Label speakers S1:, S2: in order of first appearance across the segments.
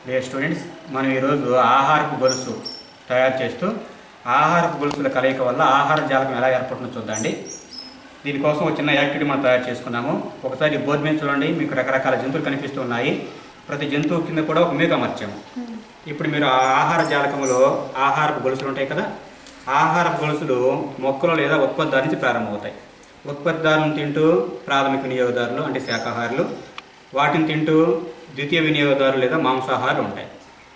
S1: Dear students, మనం ఈరోజు ఆహారపు గొలుసు తయారు చేస్తూ ఆహారపు గొలుసుల కలయిక వల్ల ఆహార జాలకం ఎలా ఏర్పడుతుందో చూద్దాండి. దీనికోసం ఒక చిన్న యాక్టివిటీ మనం తయారు చేసుకున్నాము. ఒకసారి బోర్డు మీద చూడండి, మీకు రకరకాల జంతువులు కనిపిస్తూ ఉన్నాయి. ప్రతి జంతువు కింద కూడా ఒక మేక అమర్చాము. ఇప్పుడు మీరు ఆహార జాలకంలో ఆహారపు గొలుసులు ఉంటాయి కదా, ఆహారపు గొలుసులు మొక్కలు లేదా ఉత్పత్తిదారు నుంచి ప్రారంభమవుతాయి. ఉత్పత్తిదారులను తింటూ ప్రాథమిక వినియోగదారులు అంటే శాకాహారులు, వాటిని తింటూ ద్వితీయ వినియోగదారులు లేదా మాంసాహారులు ఉంటాయి.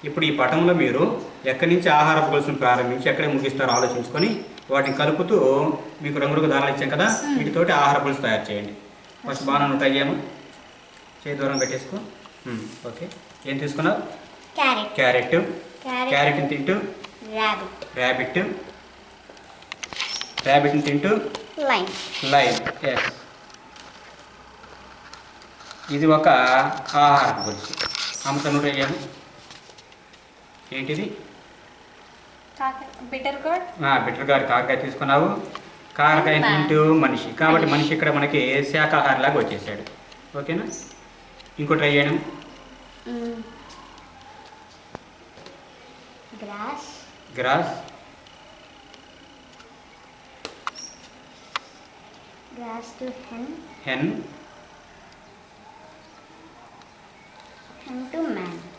S1: ఇప్పుడు ఈ పటంలో మీరు ఎక్కడి నుంచి ఆహారపు గొలుసును ప్రారంభించి ఎక్కడే ముగిస్తారో ఆలోచించుకొని వాటిని కలుపుతూ మీకు రంగులకు దారాలు ఇచ్చాం కదా, వీటితోటి ఆహార గొలుసు తయారు చేయండి. ఫస్ట్ బాగా ట్రై చేయము, చేయి దూరం పెట్టేసుకో. ఓకే, ఏం తీసుకున్నావు? క్యారెట్. క్యారెట్ని తింటూ ర్యాబిట్ని తింటూ లైన్. ఎస్, ఇది ఒక ఆహారపు గొలుసు. అమృత నువ్వు అయ్యాము, ఏంటిది? బిటర్ గార్డ్ కాకరకాయ తీసుకున్నావు. కాకరకాయ తింటూ మనిషి, కాబట్టి మనిషి ఇక్కడ మనకి శాకాహారిలాగా వచ్చేసాడు. ఓకేనా? ఇంకో ట్రై చేయడం. గ్రాస్.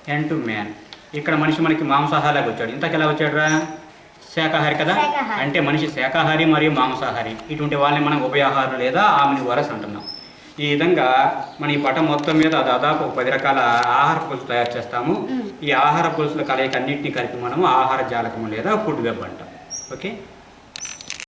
S1: Hen to man. ఇక్కడ మనిషి మనకి మాంసాహారిలాగా వచ్చాడు. ఇంతకు ఎలా వచ్చాడు రా? శాకాహారి కదా. అంటే మనిషి శాకాహారి మరియు మాంసాహారి, ఇటువంటి వాళ్ళని మనం ఉభయాహారం లేదా ఆమ్నివోరస్ అంటున్నాం. ఈ విధంగా మన ఈ పటం మొత్తం మీద దాదాపు 10 రకాల ఆహార గొలుసు తయారు చేస్తాము. ఈ ఆహార గొలుసుల కలయిక అన్నింటినీ కలిపి మనము ఆహార జాలకము లేదా ఫుడ్ వెబ్ అంటాం. ఓకే.